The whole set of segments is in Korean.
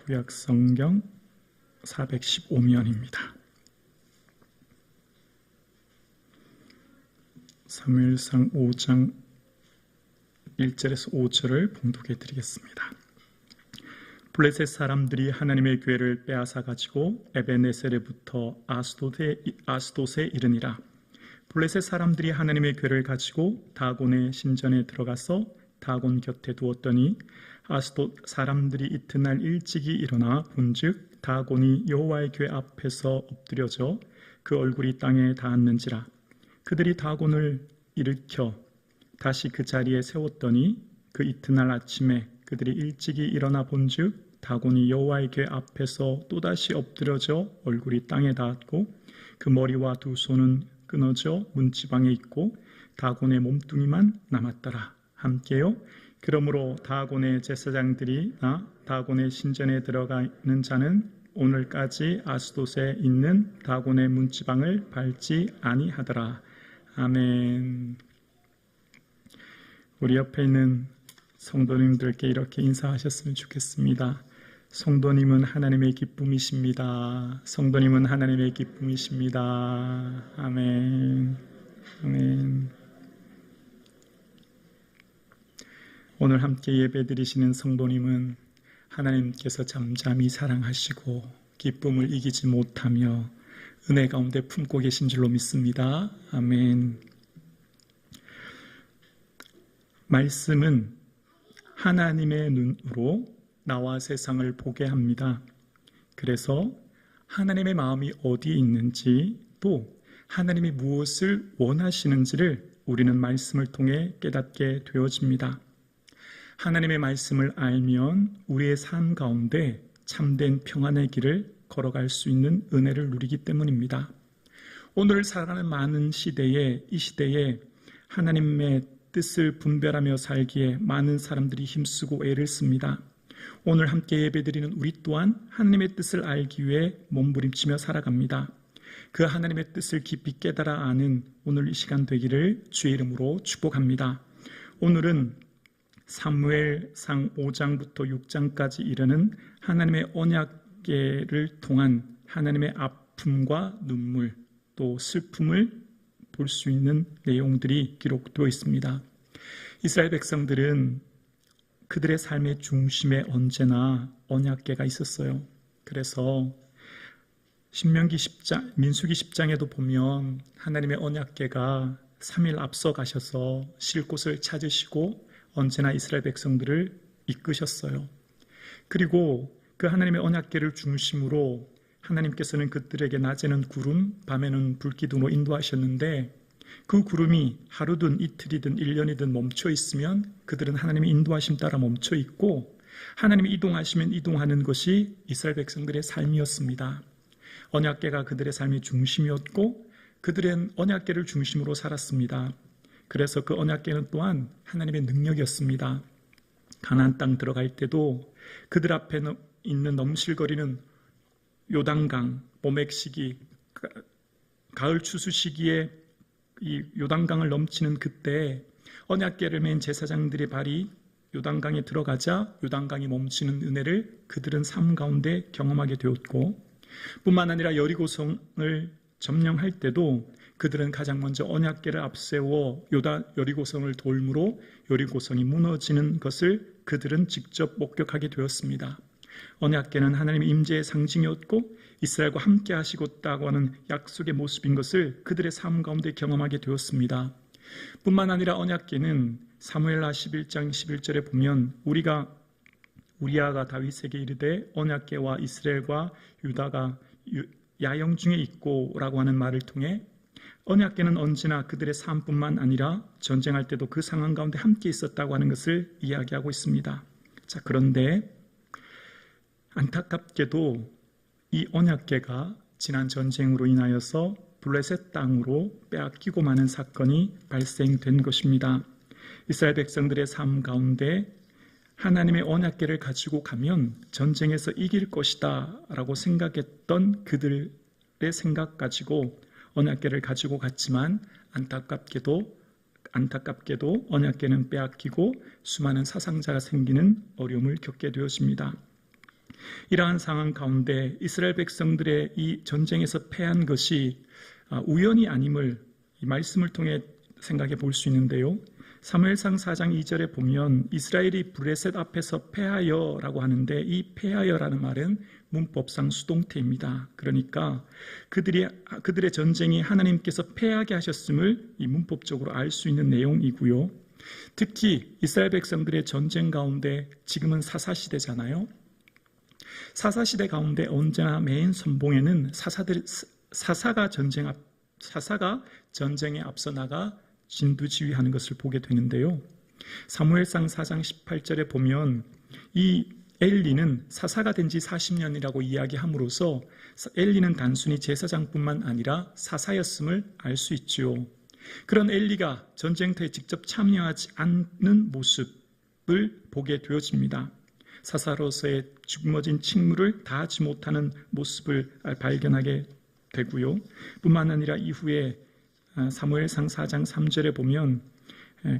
구약성경 415면입니다. 사무엘상 5장 1절에서 5절을 봉독해 드리겠습니다. 블레셋 사람들이 하나님의 교회를 빼앗아 가지고 에베네셀에부터 아스돗에 이르니라. 블레셋 사람들이 하나님의 교회를 가지고 다곤의 신전에 들어가서 다곤 곁에 두었더니 아스돗 사람들이 이튿날 일찍이 일어나 본즉 다곤이 여호와의 교회 앞에서 엎드려져 그 얼굴이 땅에 닿았는지라. 그들이 다곤을 일으켜 다시 그 자리에 세웠더니 그 이튿날 아침에 그들이 일찍이 일어나 본즉 다곤이 여호와의 교회 앞에서 또다시 엎드려져 얼굴이 땅에 닿았고 그 머리와 두 손은 끊어져 문지방에 있고 다곤의 몸뚱이만 남았더라. 함께요. 그러므로 다곤의 제사장들이나 다곤의 신전에 들어가는 자는 오늘까지 아스돗에 있는 다곤의 문지방을 밟지 아니하더라. 아멘. 우리 옆에 있는 성도님들께 이렇게 인사하셨으면 좋겠습니다. 성도님은 하나님의 기쁨이십니다. 성도님은 하나님의 기쁨이십니다. 아멘. 아멘. 오늘 함께 예배드리시는 성도님은 하나님께서 잠잠히 사랑하시고 기쁨을 이기지 못하며 은혜 가운데 품고 계신 줄로 믿습니다. 아멘. 말씀은 하나님의 눈으로 나와 세상을 보게 합니다. 그래서 하나님의 마음이 어디에 있는지 또 하나님이 무엇을 원하시는지를 우리는 말씀을 통해 깨닫게 되어집니다. 하나님의 말씀을 알면 우리의 삶 가운데 참된 평안의 길을 걸어갈 수 있는 은혜를 누리기 때문입니다. 오늘 살아가는 많은 시대에 이 시대에 하나님의 뜻을 분별하며 살기에 많은 사람들이 힘쓰고 애를 씁니다. 오늘 함께 예배드리는 우리 또한 하나님의 뜻을 알기 위해 몸부림치며 살아갑니다. 그 하나님의 뜻을 깊이 깨달아 아는 오늘 이 시간 되기를 주의 이름으로 축복합니다. 오늘은 사무엘상 5장부터 6장까지 이르는 하나님의 언약궤를 통한 하나님의 아픔과 눈물 또 슬픔을 볼 수 있는 내용들이 기록되어 있습니다. 이스라엘 백성들은 그들의 삶의 중심에 언제나 언약궤가 있었어요. 그래서 민수기 10장에도 보면 하나님의 언약궤가 3일 앞서 가셔서 쉴 곳을 찾으시고 언제나 이스라엘 백성들을 이끄셨어요. 그리고 그 하나님의 언약궤를 중심으로 하나님께서는 그들에게 낮에는 구름, 밤에는 불기둥으로 인도하셨는데 그 구름이 하루든 이틀이든 1년이든 멈춰 있으면 그들은 하나님의 인도하심 따라 멈춰 있고 하나님이 이동하시면 이동하는 것이 이스라엘 백성들의 삶이었습니다. 언약궤가 그들의 삶의 중심이었고 그들은 언약궤를 중심으로 살았습니다. 그래서 그 언약궤는 또한 하나님의 능력이었습니다. 가나안 땅 들어갈 때도 그들 앞에 있는 넘실거리는 요단강, 봄액 시기, 가을 추수 시기에 이 요단강을 넘치는 그때 언약궤를 맨 제사장들의 발이 요단강에 들어가자 요단강이 멈추는 은혜를 그들은 삶 가운데 경험하게 되었고 뿐만 아니라 여리고성을 점령할 때도 그들은 가장 먼저 언약궤를 앞세워 여리고성을 돌므로 여리고성이 무너지는 것을 그들은 직접 목격하게 되었습니다. 언약궤는 하나님의 임재의 상징이었고 이스라엘과 함께 하시겠다고 하는 약속의 모습인 것을 그들의 삶 가운데 경험하게 되었습니다. 뿐만 아니라 언약궤는 사무엘하 11장 11절에 보면 우리아가 다윗에게 이르되 언약궤와 이스라엘과 유다가 야영 중에 있고 라고 하는 말을 통해 언약궤는 언제나 그들의 삶뿐만 아니라 전쟁할 때도 그 상황 가운데 함께 있었다고 하는 것을 이야기하고 있습니다. 자, 그런데 안타깝게도 이 언약궤가 지난 전쟁으로 인하여서 블레셋 땅으로 빼앗기고 마는 사건이 발생된 것입니다. 이스라엘 백성들의 삶 가운데 하나님의 언약궤를 가지고 가면 전쟁에서 이길 것이다 라고 생각했던 그들의 생각 가지고 언약궤를 가지고 갔지만 안타깝게도 언약궤는 빼앗기고 수많은 사상자가 생기는 어려움을 겪게 되었습니다. 이러한 상황 가운데 이스라엘 백성들의 이 전쟁에서 패한 것이 우연이 아님을 이 말씀을 통해 생각해 볼 수 있는데요. 사무엘상 4장 2절에 보면 이스라엘이 브레셋 앞에서 패하여라고 하는데, 이 패하여라는 말은 문법상 수동태입니다. 그러니까 그들의 전쟁이 하나님께서 패하게 하셨음을 이 문법적으로 알 수 있는 내용이고요. 특히 이스라엘 백성들의 전쟁 가운데 지금은 사사시대잖아요. 사사시대 가운데 언제나 메인 선봉에는 사사가 전쟁에 앞서 나가 진두지휘하는 것을 보게 되는데요. 사무엘상 4장 18절에 보면 이 엘리는 사사가 된 지 40년이라고 이야기함으로써 엘리는 단순히 제사장뿐만 아니라 사사였음을 알 수 있지요. 그런 엘리가 전쟁터에 직접 참여하지 않는 모습을 보게 되어집니다. 사사로서의 짊어진 직무를 다하지 못하는 모습을 발견하게 되고요. 뿐만 아니라 이후에 사무엘상 4장 3절에 보면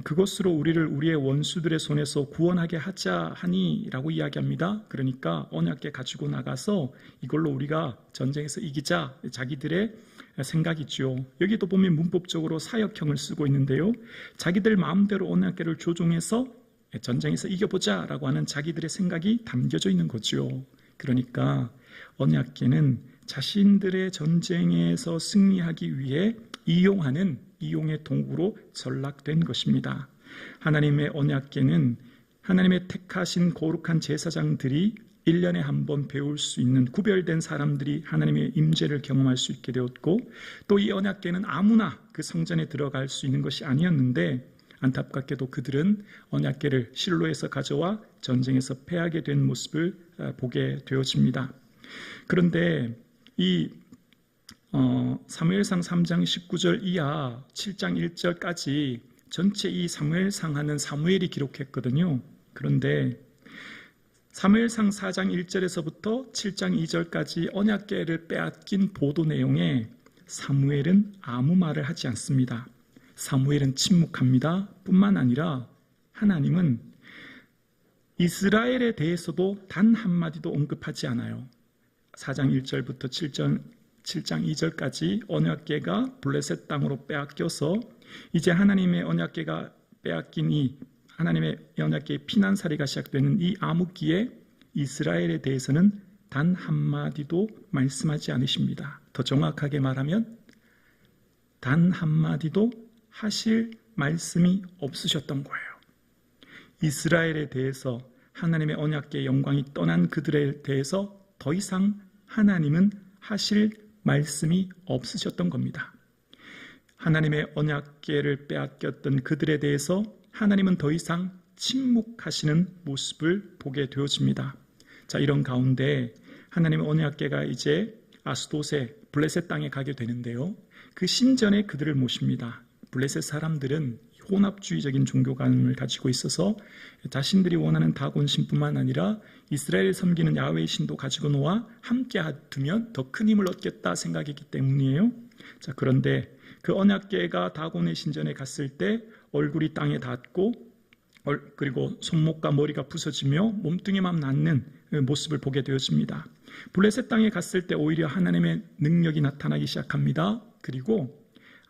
그것으로 우리를 우리의 원수들의 손에서 구원하게 하자 하니 라고 이야기합니다. 그러니까 언약궤 가지고 나가서 이걸로 우리가 전쟁에서 이기자, 자기들의 생각이죠. 여기도 보면 문법적으로 사역형을 쓰고 있는데요. 자기들 마음대로 언약궤를 조종해서 전쟁에서 이겨보자 라고 하는 자기들의 생각이 담겨져 있는 거죠. 그러니까 언약궤는 자신들의 전쟁에서 승리하기 위해 이용의 도구로 전락된 것입니다. 하나님의 언약궤는 하나님의 택하신 거룩한 제사장들이 1년에 한 번 배울 수 있는 구별된 사람들이 하나님의 임재를 경험할 수 있게 되었고, 또 이 언약궤는 아무나 그 성전에 들어갈 수 있는 것이 아니었는데, 안타깝게도 그들은 언약궤를 실로에서 가져와 전쟁에서 패하게 된 모습을 보게 되어집니다. 그런데 이 사무엘상 3장 19절 이하 7장 1절까지 전체 이 사무엘상하는 사무엘이 기록했거든요. 그런데 사무엘상 4장 1절에서부터 7장 2절까지 언약궤를 빼앗긴 보도 내용에 사무엘은 아무 말을 하지 않습니다. 사무엘은 침묵합니다. 뿐만 아니라 하나님은 이스라엘에 대해서도 단 한마디도 언급하지 않아요. 4장 1절부터 7장 2절까지 언약궤가 블레셋 땅으로 빼앗겨서 이제 하나님의 언약궤가 빼앗긴 이 하나님의 언약궤의 피난살이가 시작되는 이 암흑기에 이스라엘에 대해서는 단 한마디도 말씀하지 않으십니다. 더 정확하게 말하면 단 한마디도 하실 말씀이 없으셨던 거예요. 이스라엘에 대해서 하나님의 언약궤의 영광이 떠난 그들에 대해서 더 이상 하나님은 하실 말씀이 없으셨던 겁니다. 하나님의 언약궤를 빼앗겼던 그들에 대해서 하나님은 더 이상 침묵하시는 모습을 보게 되어집니다. 자, 이런 가운데 하나님의 언약궤가 이제 아스돗의 블레셋 땅에 가게 되는데요. 그 신전에 그들을 모십니다. 블레셋 사람들은 혼합주의적인 종교관을 가지고 있어서 자신들이 원하는 다곤 신뿐만 아니라 이스라엘을 섬기는 야훼의 신도 가지고 놓아 함께 두면 더 큰 힘을 얻겠다 생각했기 때문이에요. 자, 그런데 그 언약궤가 다곤의 신전에 갔을 때 얼굴이 땅에 닿고 그리고 손목과 머리가 부서지며 몸뚱이만 낫는 모습을 보게 되어집니다. 블레셋 땅에 갔을 때 오히려 하나님의 능력이 나타나기 시작합니다. 그리고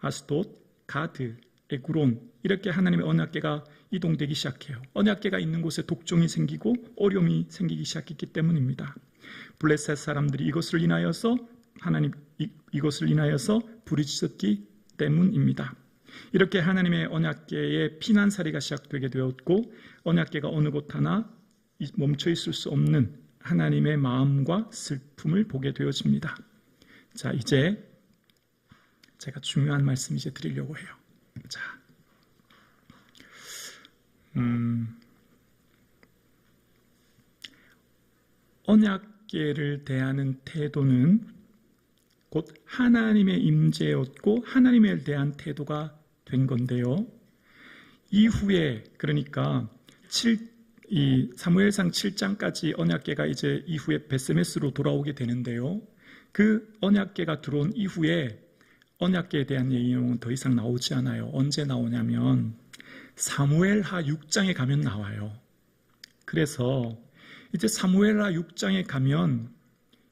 아스돗, 가드, 에구론 이렇게 하나님의 언약궤가 이동되기 시작해요. 언약궤가 있는 곳에 독종이 생기고 어려움이 생기기 시작했기 때문입니다. 블레셋 사람들이 이것을 인하여서 부르짖었기 때문입니다. 이렇게 하나님의 언약궤의 피난살이가 시작되게 되었고, 언약궤가 어느 곳 하나 멈춰 있을 수 없는 하나님의 마음과 슬픔을 보게 되어집니다. 자, 이제 제가 중요한 말씀 이제 드리려고 해요. 자, 언약궤를 대하는 태도는 곧 하나님의 임재였고 하나님에 대한 태도가 된 건데요. 이후에 그러니까 이 사무엘상 7장까지 언약궤가 이제 이후에 베스메스로 돌아오게 되는데요. 그 언약궤가 들어온 이후에 언약궤에 대한 내용은 더 이상 나오지 않아요. 언제 나오냐면 사무엘하 6장에 가면 나와요. 그래서 이제 사무엘하 6장에 가면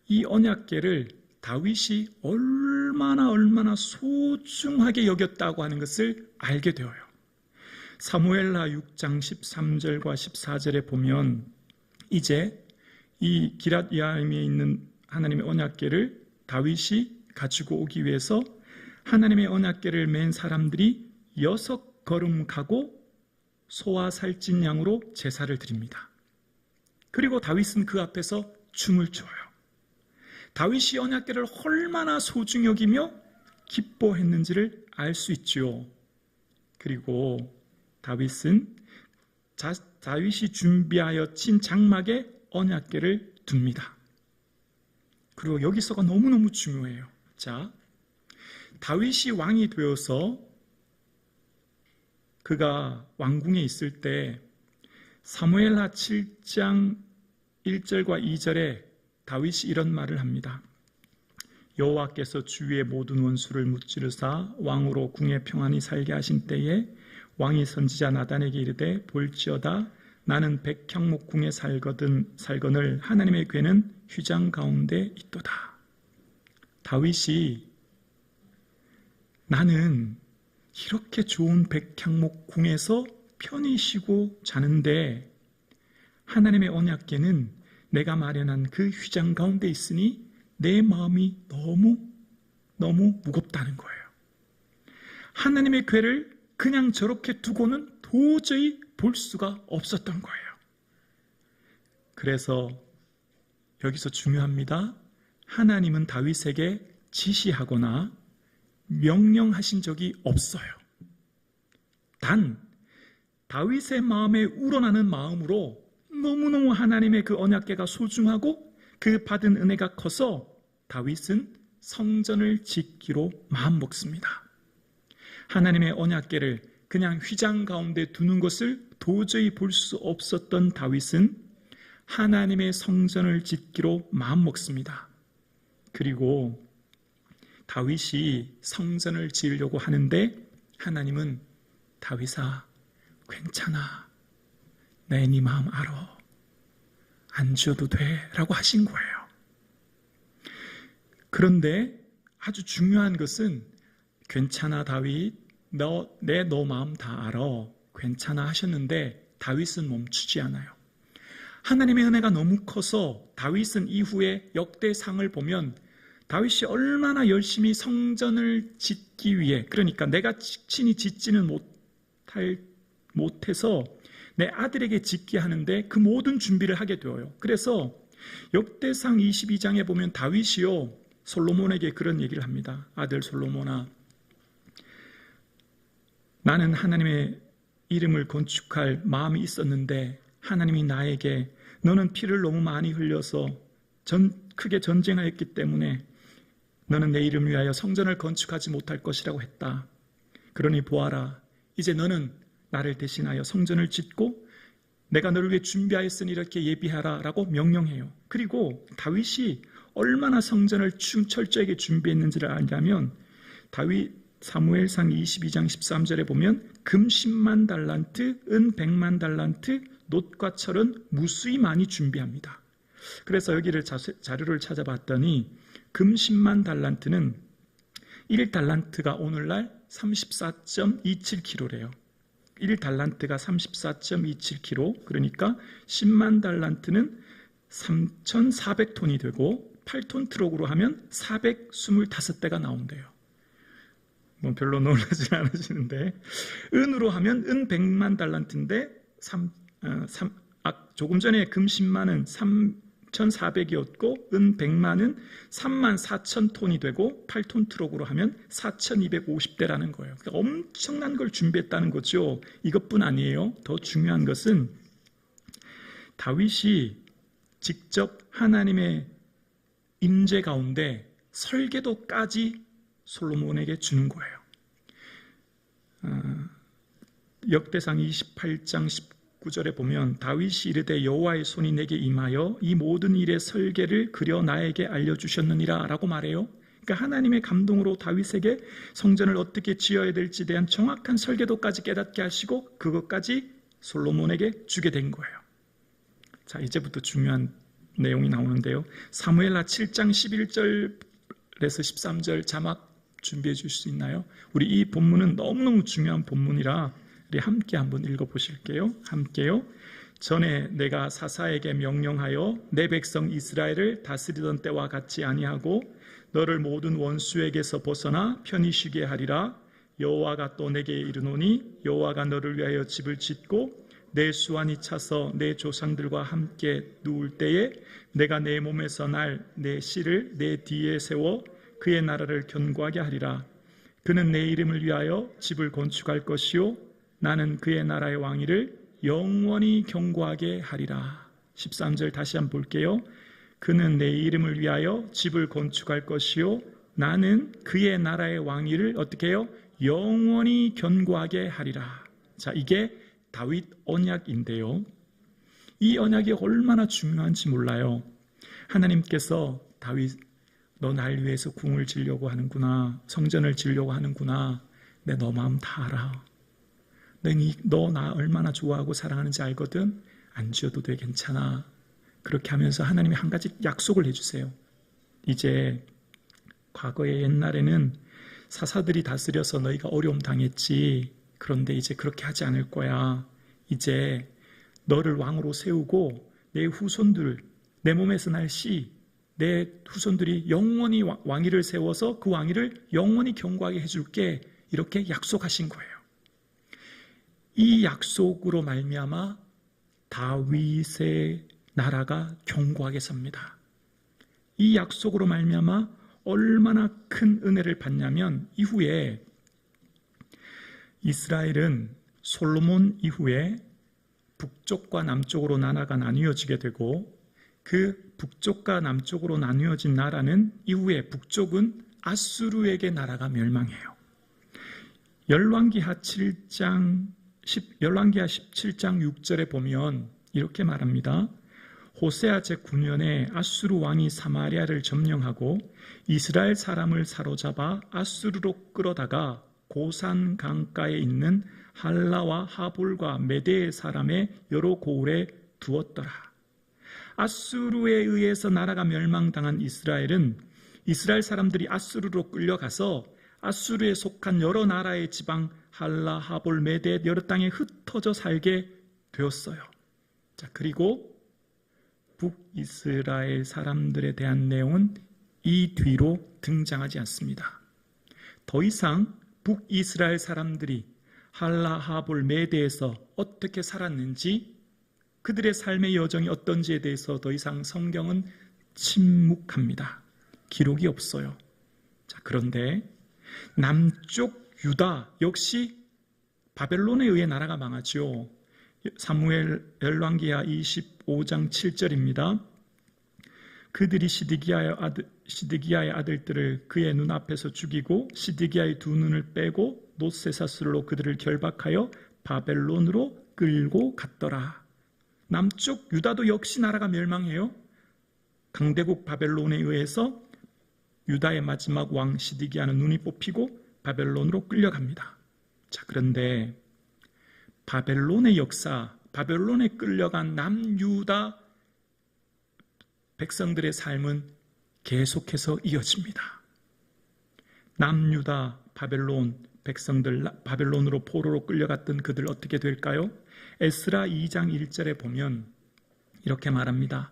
이 언약궤를 다윗이 얼마나 소중하게 여겼다고 하는 것을 알게 되어요. 사무엘하 6장 13절과 14절에 보면 이제 이 기럇야림에 있는 하나님의 언약궤를 다윗이 가지고 오기 위해서 하나님의 언약궤를 맨 사람들이 6걸음 가고 소와 살찐 양으로 제사를 드립니다. 그리고 다윗은 그 앞에서 춤을 춰요. 다윗이 언약궤를 얼마나 소중히 여기며 기뻐했는지를 알 수 있지요. 그리고 다윗은 다윗이 준비하여 친 장막에 언약궤를 둡니다. 그리고 여기서가 너무너무 중요해요. 자, 다윗이 왕이 되어서 그가 왕궁에 있을 때 사무엘하 7장 1절과 2절에 다윗이 이런 말을 합니다. 여호와께서 주위의 모든 원수를 무찌르사 왕으로 궁에 평안히 살게 하신 때에 왕이 선지자 나단에게 이르되 볼지어다 나는 백향목궁에 살거늘 하나님의 궤는 휘장 가운데 있도다. 다윗이 나는 이렇게 좋은 백향목궁에서 편히 쉬고 자는데 하나님의 언약궤는 내가 마련한 그 휘장 가운데 있으니 내 마음이 너무 무겁다는 거예요. 하나님의 궤를 그냥 저렇게 두고는 도저히 볼 수가 없었던 거예요. 그래서 여기서 중요합니다. 하나님은 다윗에게 지시하거나 명령하신 적이 없어요. 단 다윗의 마음에 우러나는 마음으로 너무너무 하나님의 그 언약궤가 소중하고 그 받은 은혜가 커서 다윗은 성전을 짓기로 마음먹습니다. 하나님의 언약궤를 그냥 휘장 가운데 두는 것을 도저히 볼 수 없었던 다윗은 하나님의 성전을 짓기로 마음먹습니다. 그리고 다윗이 성전을 지으려고 하는데 하나님은 다윗아 괜찮아 내 네 마음 알아 안 지어도 돼 라고 하신 거예요. 그런데 아주 중요한 것은 괜찮아 다윗 너 마음 다 알아 괜찮아 하셨는데 다윗은 멈추지 않아요. 하나님의 은혜가 너무 커서 다윗은 이후에 역대상을 보면 다윗이 얼마나 열심히 성전을 짓기 위해 그러니까 내가 친히 짓지는 못해서 내 아들에게 짓게 하는데 그 모든 준비를 하게 되어요. 그래서 역대상 22장에 보면 다윗이요 솔로몬에게 그런 얘기를 합니다. 아들 솔로몬아 나는 하나님의 이름을 건축할 마음이 있었는데 하나님이 나에게 너는 피를 너무 많이 흘려서 크게 전쟁하였기 때문에 너는 내 이름을 위하여 성전을 건축하지 못할 것이라고 했다. 그러니 보아라 이제 너는 나를 대신하여 성전을 짓고 내가 너를 위해 준비하였으니 이렇게 예비하라 라고 명령해요. 그리고 다윗이 얼마나 성전을 철저하게 준비했는지를 알려면 다윗 사무엘상 22장 13절에 보면 금 10만 달란트, 은 100만 달란트, 놋과 철은 무수히 많이 준비합니다. 그래서 여기를 자료를 찾아봤더니 금 10만 달란트는 1달란트가 오늘날 34.27kg래요. 1달란트가 34.27kg 그러니까 10만 달란트는 3,400톤이 되고 8톤 트럭으로 하면 425대가 나온대요. 뭐 별로 놀라지 않으시는데 은으로 하면 은 100만 달란트인데 조금 전에 금 10만은 3,400이었고 은 100만은 34,000톤이 되고 8톤 트럭으로 하면 4,250대라는 거예요. 그러니까 엄청난 걸 준비했다는 거죠. 이것뿐 아니에요. 더 중요한 것은 다윗이 직접 하나님의 임재 가운데 설계도까지 솔로몬에게 주는 거예요. 역대상 28장 19절에 보면 다윗이 이르되 여호와의 손이 내게 임하여 이 모든 일의 설계를 그려 나에게 알려주셨느니라 라고 말해요. 그러니까 하나님의 감동으로 다윗에게 성전을 어떻게 지어야 될지에 대한 정확한 설계도까지 깨닫게 하시고 그것까지 솔로몬에게 주게 된 거예요. 자, 이제부터 중요한 내용이 나오는데요. 사무엘하 7장 11절에서 13절 자막 준비해 줄 수 있나요? 우리 이 본문은 너무너무 중요한 본문이라 우리 함께 한번 읽어보실게요. 함께요. 전에 내가 사사에게 명령하여 내 백성 이스라엘을 다스리던 때와 같이 아니하고 너를 모든 원수에게서 벗어나 편히 쉬게 하리라. 여호와가 또 내게 이르노니 여호와가 너를 위하여 집을 짓고 내 수완이 차서 내 조상들과 함께 누울 때에 내가 내 몸에서 날 내 씨를 내 뒤에 세워 그의 나라를 견고하게 하리라. 그는 내 이름을 위하여 집을 건축할 것이요 나는 그의 나라의 왕위를 영원히 견고하게 하리라. 13절 다시 한번 볼게요. 그는 내 이름을 위하여 집을 건축할 것이요 나는 그의 나라의 왕위를 어떻게 해요? 영원히 견고하게 하리라. 자, 이게 다윗 언약인데요. 이 언약이 얼마나 중요한지 몰라요. 하나님께서 다윗, 너 날 위해서 궁을 지려고 하는구나, 성전을 지려고 하는구나, 내 너 마음 다 알아. 너 나 얼마나 좋아하고 사랑하는지 알거든. 안 지어도 돼, 괜찮아. 그렇게 하면서 하나님이 한 가지 약속을 해주세요. 이제 과거에 옛날에는 사사들이 다스려서 너희가 어려움 당했지. 그런데 이제 그렇게 하지 않을 거야. 이제 너를 왕으로 세우고 내 후손들, 내 몸에서 날 씨, 내 후손들이 영원히 왕위를 세워서 그 왕위를 영원히 견고하게 해줄게. 이렇게 약속하신 거예요. 이 약속으로 말미암아 다윗의 나라가 견고하게 섭니다. 이 약속으로 말미암아 얼마나 큰 은혜를 받냐면 이후에 이스라엘은 솔로몬 이후에 북쪽과 남쪽으로 나라가 나뉘어지게 되고 그 북쪽과 남쪽으로 나뉘어진 나라는 이후에 북쪽은 아수르에게 나라가 멸망해요. 열왕기하 17장 6절에 보면 이렇게 말합니다. 호세아 제9년에 아수르 왕이 사마리아를 점령하고 이스라엘 사람을 사로잡아 아수르로 끌어다가 고산 강가에 있는 할라와 하볼과 메대 사람의 여러 고을에 두었더라. 아수르에 의해서 나라가 멸망당한 이스라엘은 이스라엘 사람들이 아수르로 끌려가서 아수르에 속한 여러 나라의 지방 할라, 하볼, 메대 여러 땅에 흩어져 살게 되었어요. 자, 그리고 북이스라엘 사람들에 대한 내용은 이 뒤로 등장하지 않습니다. 더 이상 북이스라엘 사람들이 할라, 하볼, 메대에서 어떻게 살았는지 그들의 삶의 여정이 어떤지에 대해서 더 이상 성경은 침묵합니다. 기록이 없어요. 자, 그런데 남쪽 유다 역시 바벨론에 의해 나라가 망하죠. 사무엘 열왕기하 25장 7절입니다. 그들이 시드기야의 아들들을 그의 눈앞에서 죽이고 시드기야의 두 눈을 빼고 놋세사슬로 그들을 결박하여 바벨론으로 끌고 갔더라. 남쪽 유다도 역시 나라가 멸망해요. 강대국 바벨론에 의해서 유다의 마지막 왕 시드기야는 눈이 뽑히고 바벨론으로 끌려갑니다. 자, 그런데 바벨론의 역사, 바벨론에 끌려간 남유다 백성들의 삶은 계속해서 이어집니다. 남유다 바벨론 백성들 바벨론으로 포로로 끌려갔던 그들 어떻게 될까요? 에스라 2장 1절에 보면 이렇게 말합니다.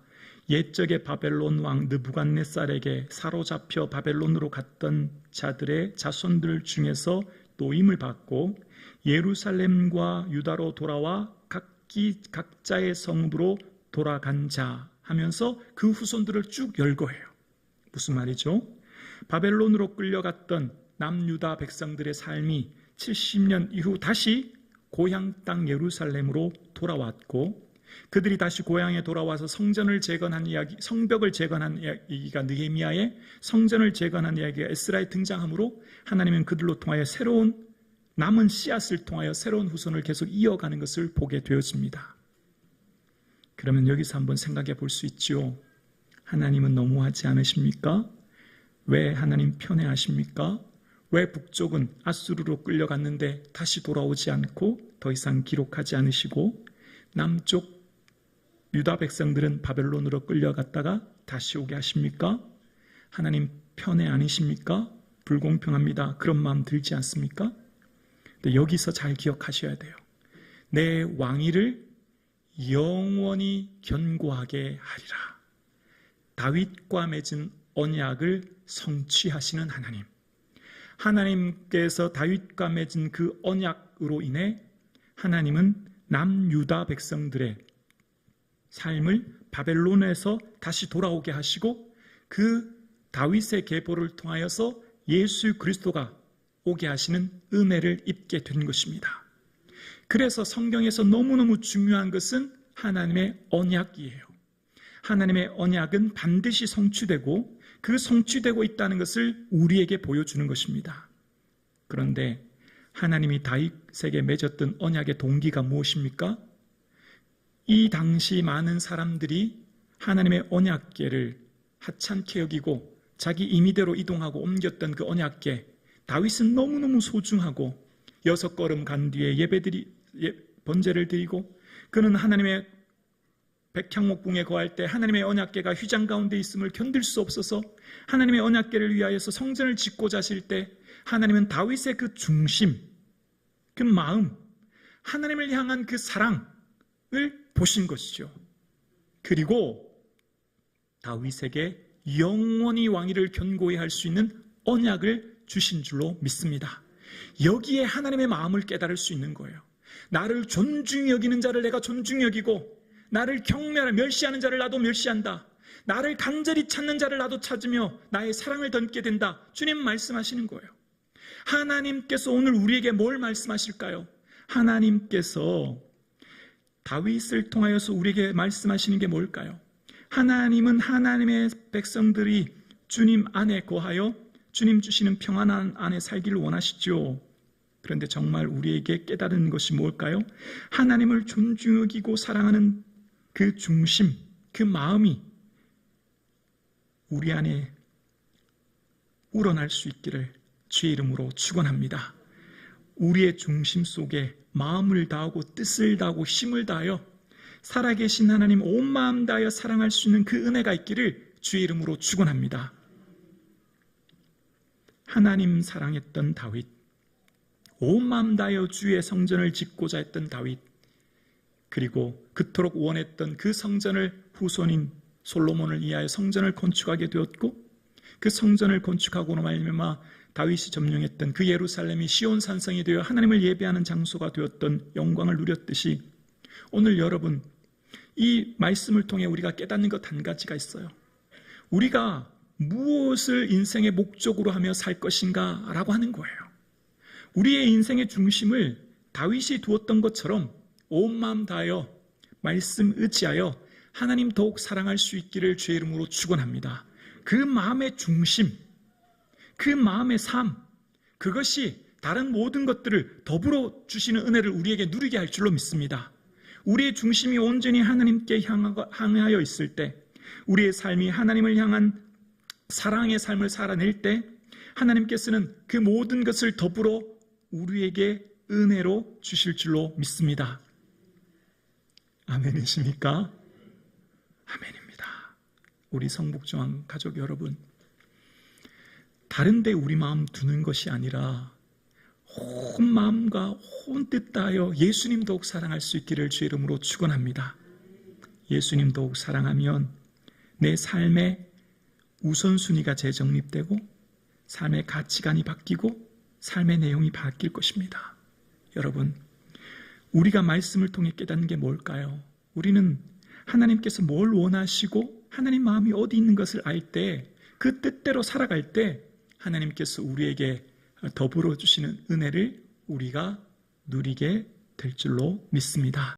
옛적에 바벨론 왕 느부갓네살에게 사로잡혀 바벨론으로 갔던 자들의 자손들 중에서 노임을 받고 예루살렘과 유다로 돌아와 각자의 성읍으로 돌아간 자 하면서 그 후손들을 쭉 열거해요. 무슨 말이죠? 바벨론으로 끌려갔던 남유다 백성들의 삶이 70년 이후 다시 고향 땅 예루살렘으로 돌아왔고 그들이 다시 고향에 돌아와서 성전을 재건한 이야기, 성벽을 재건한 이야기가 느헤미야의 성전을 재건한 이야기가 에스라에 등장하므로 하나님은 그들로 통하여 새로운 남은 씨앗을 통하여 새로운 후손을 계속 이어가는 것을 보게 되어집니다. 그러면 여기서 한번 생각해 볼 수 있죠. 하나님은 너무하지 않으십니까? 왜 하나님 편애하십니까? 왜 북쪽은 아수르로 끌려갔는데 다시 돌아오지 않고 더 이상 기록하지 않으시고 남쪽 유다 백성들은 바벨론으로 끌려갔다가 다시 오게 하십니까? 하나님 편에 아니십니까? 불공평합니다. 그런 마음 들지 않습니까? 근데 여기서 잘 기억하셔야 돼요. 내 왕위를 영원히 견고하게 하리라. 다윗과 맺은 언약을 성취하시는 하나님. 하나님께서 다윗과 맺은 그 언약으로 인해 하나님은 남유다 백성들의 삶을 바벨론에서 다시 돌아오게 하시고 그 다윗의 계보를 통하여서 예수 그리스도가 오게 하시는 은혜를 입게 된 것입니다. 그래서 성경에서 너무너무 중요한 것은 하나님의 언약이에요. 하나님의 언약은 반드시 성취되고 그 성취되고 있다는 것을 우리에게 보여주는 것입니다. 그런데 하나님이 다윗에게 맺었던 언약의 동기가 무엇입니까? 이 당시 많은 사람들이 하나님의 언약궤를 하찮게 여기고 자기 임의대로 이동하고 옮겼던 그 언약궤, 다윗은 너무너무 소중하고 6걸음 간 뒤에 번제를 드리고 그는 하나님의 백향목궁에 거할 때 하나님의 언약궤가 휘장 가운데 있음을 견딜 수 없어서 하나님의 언약궤를 위하여서 성전을 짓고자 하실 때 하나님은 다윗의 그 중심, 그 마음, 하나님을 향한 그 사랑을 보신 것이죠. 그리고 다윗에게 영원히 왕위를 견고히 할 수 있는 언약을 주신 줄로 믿습니다. 여기에 하나님의 마음을 깨달을 수 있는 거예요. 나를 존중히 여기는 자를 내가 존중히 여기고 나를 멸시하는 자를 나도 멸시한다. 나를 간절히 찾는 자를 나도 찾으며 나의 사랑을 던게 된다. 주님 말씀하시는 거예요. 하나님께서 오늘 우리에게 뭘 말씀하실까요? 하나님께서 다윗을 통하여서 우리에게 말씀하시는 게 뭘까요? 하나님은 하나님의 백성들이 주님 안에 거하여 주님 주시는 평안한 안에 살기를 원하시죠. 그런데 정말 우리에게 깨달은 것이 뭘까요? 하나님을 존중히 여기고 사랑하는 그 중심, 그 마음이 우리 안에 우러날 수 있기를 주의 이름으로 축원합니다. 우리의 중심 속에 마음을 다하고 뜻을 다하고 힘을 다하여 살아계신 하나님 온 마음 다하여 사랑할 수 있는 그 은혜가 있기를 주의 이름으로 축원합니다. 하나님 사랑했던 다윗, 온 마음 다하여 주의 성전을 짓고자 했던 다윗, 그리고 그토록 원했던 그 성전을 후손인 솔로몬을 위하여 성전을 건축하게 되었고 그 성전을 건축하고로 말미암아 다윗이 점령했던 그 예루살렘이 시온 산성이 되어 하나님을 예배하는 장소가 되었던 영광을 누렸듯이 오늘 여러분 이 말씀을 통해 우리가 깨닫는 것 한 가지가 있어요. 우리가 무엇을 인생의 목적으로 하며 살 것인가 라고 하는 거예요. 우리의 인생의 중심을 다윗이 두었던 것처럼 온 마음 다하여 말씀 의지하여 하나님 더욱 사랑할 수 있기를 주의 이름으로 축원합니다. 그 마음의 중심, 그 마음의 삶, 그것이 다른 모든 것들을 더불어 주시는 은혜를 우리에게 누리게 할 줄로 믿습니다. 우리의 중심이 온전히 하나님께 향하여 있을 때, 우리의 삶이 하나님을 향한 사랑의 삶을 살아낼 때 하나님께서는 그 모든 것을 더불어 우리에게 은혜로 주실 줄로 믿습니다. 아멘이십니까? 아멘입니다. 우리 성북중앙 가족 여러분, 다른 데 우리 마음 두는 것이 아니라 온 마음과 온 뜻 다하여 예수님 더욱 사랑할 수 있기를 주의 이름으로 축원합니다. 예수님 더욱 사랑하면 내 삶의 우선순위가 재정립되고 삶의 가치관이 바뀌고 삶의 내용이 바뀔 것입니다. 여러분, 우리가 말씀을 통해 깨닫는 게 뭘까요? 우리는 하나님께서 뭘 원하시고 하나님 마음이 어디 있는 것을 알 때, 그 뜻대로 살아갈 때 하나님께서 우리에게 더불어 주시는 은혜를 우리가 누리게 될 줄로 믿습니다.